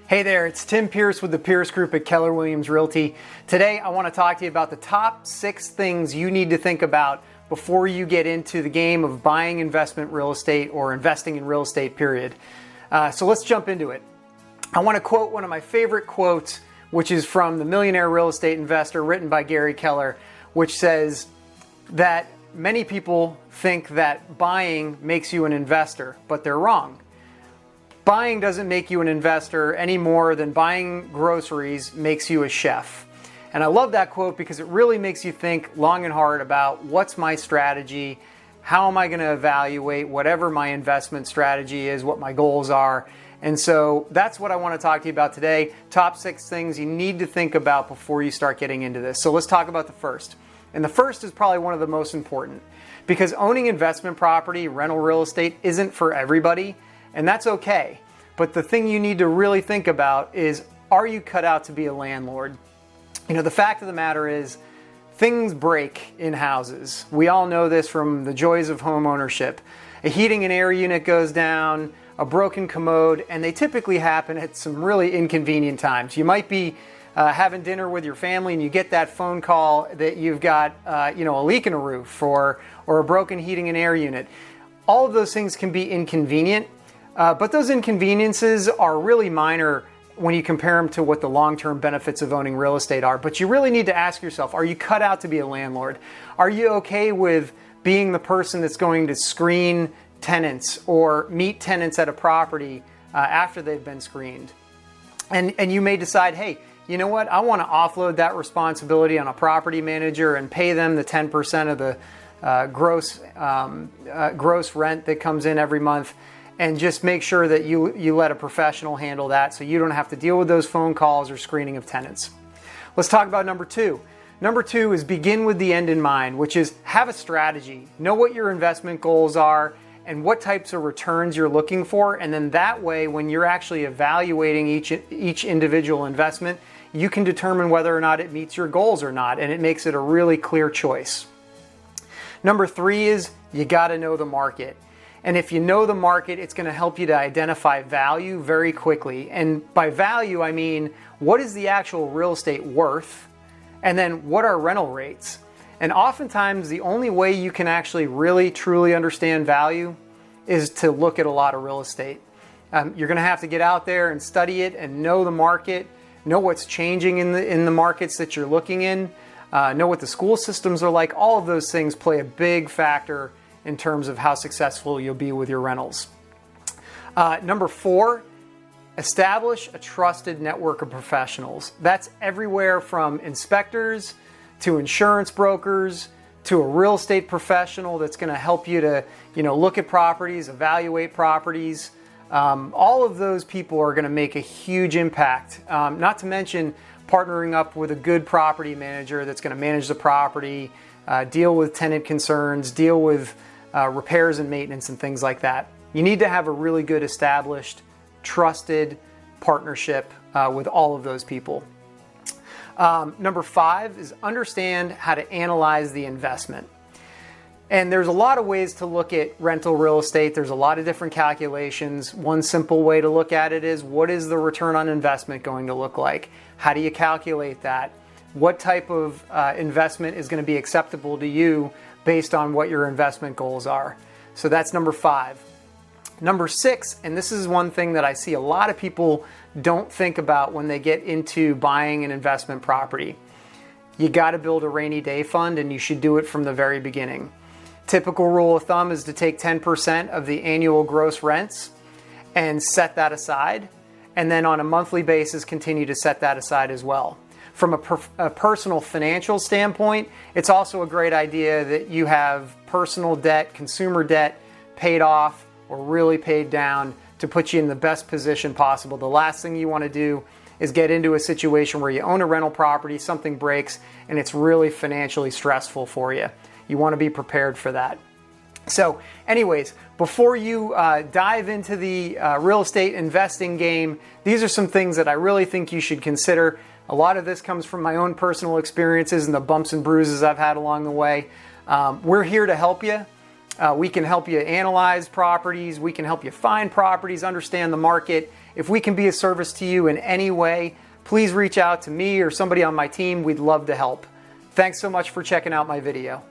Hey there, it's Tim Peirce with the Peirce Group at Keller Williams Realty. Today I want to talk to you about the top 6 things you need to think about before you get into the game of buying investment real estate or investing in real estate, period. So let's jump into it. I want to quote one of my favorite quotes, which is from The Millionaire Real Estate Investor, written by Gary Keller, which says that many people think that buying makes you an investor, but they're wrong. Buying doesn't make you an investor any more than buying groceries makes you a chef. And I love that quote because it really makes you think long and hard about what's my strategy, how am I going to evaluate whatever my investment strategy is, what my goals are. And so that's what I want to talk to you about today. Top 6 things you need to think about before you start getting into this. So let's talk about the first. And the first is probably one of the most important because owning investment property, rental real estate, isn't for everybody. And that's okay. But the thing you need to really think about is, are you cut out to be a landlord? You know, the fact of the matter is, things break in houses. We all know this from the joys of home ownership. A heating and air unit goes down, a broken commode, and they typically happen at some really inconvenient times. You might be having dinner with your family and you get that phone call that you've got a leak in a roof or a broken heating and air unit. All of those things can be inconvenient. But those inconveniences are really minor when you compare them to what the long-term benefits of owning real estate are. But you really need to ask yourself, are you cut out to be a landlord? Are you okay with being the person that's going to screen tenants or meet tenants at a property after they've been screened? And you may decide, hey, you know what? I want to offload that responsibility on a property manager and pay them the 10% of the gross rent that comes in every month. And just make sure that you let a professional handle that so you don't have to deal with those phone calls or screening of tenants. Let's talk about number 2. Number 2 is begin with the end in mind, which is have a strategy. Know what your investment goals are and what types of returns you're looking for. And then that way, when you're actually evaluating each individual investment, you can determine whether or not it meets your goals or not. And it makes it a really clear choice. Number 3 is you got to know the market. And if you know the market, it's going to help you to identify value very quickly. And by value, I mean, what is the actual real estate worth? And then what are rental rates? And oftentimes, the only way you can actually really, truly understand value is to look at a lot of real estate. You're going to have to get out there and study it and know the market, know what's changing in the markets that you're looking in, know what the school systems are like. All of those things play a big factor in terms of how successful you'll be with your rentals. Number 4, establish a trusted network of professionals. That's everywhere from inspectors to insurance brokers to a real estate professional that's going to help you to, look at properties, evaluate properties. All of those people are going to make a huge impact. Not to mention partnering up with a good property manager that's going to manage the property, deal with tenant concerns, deal with repairs and maintenance and things like that. You need to have a really good established, trusted partnership with all of those people. Number 5 is understand how to analyze the investment. And there's a lot of ways to look at rental real estate. There's a lot of different calculations. One simple way to look at it is, what is the return on investment going to look like? How do you calculate that? What type of investment is going to be acceptable to you based on what your investment goals are? So that's number 5. Number 6, and this is one thing that I see a lot of people don't think about when they get into buying an investment property. You got to build a rainy day fund, and you should do it from the very beginning. Typical rule of thumb is to take 10% of the annual gross rents and set that aside, and then on a monthly basis continue to set that aside as well. From a personal financial standpoint, it's also a great idea that you have personal debt, consumer debt paid off or really paid down to put you in the best position possible. The last thing you want to do is get into a situation where you own a rental property, something breaks, and it's really financially stressful for you. You want to be prepared for that. So anyways, before you dive into the real estate investing game, these are some things that I really think you should consider. A lot of this comes from my own personal experiences and the bumps and bruises I've had along the way. We're here to help you. We can help you analyze properties. We can help you find properties, understand the market. If we can be of service to you in any way, please reach out to me or somebody on my team. We'd love to help. Thanks so much for checking out my video.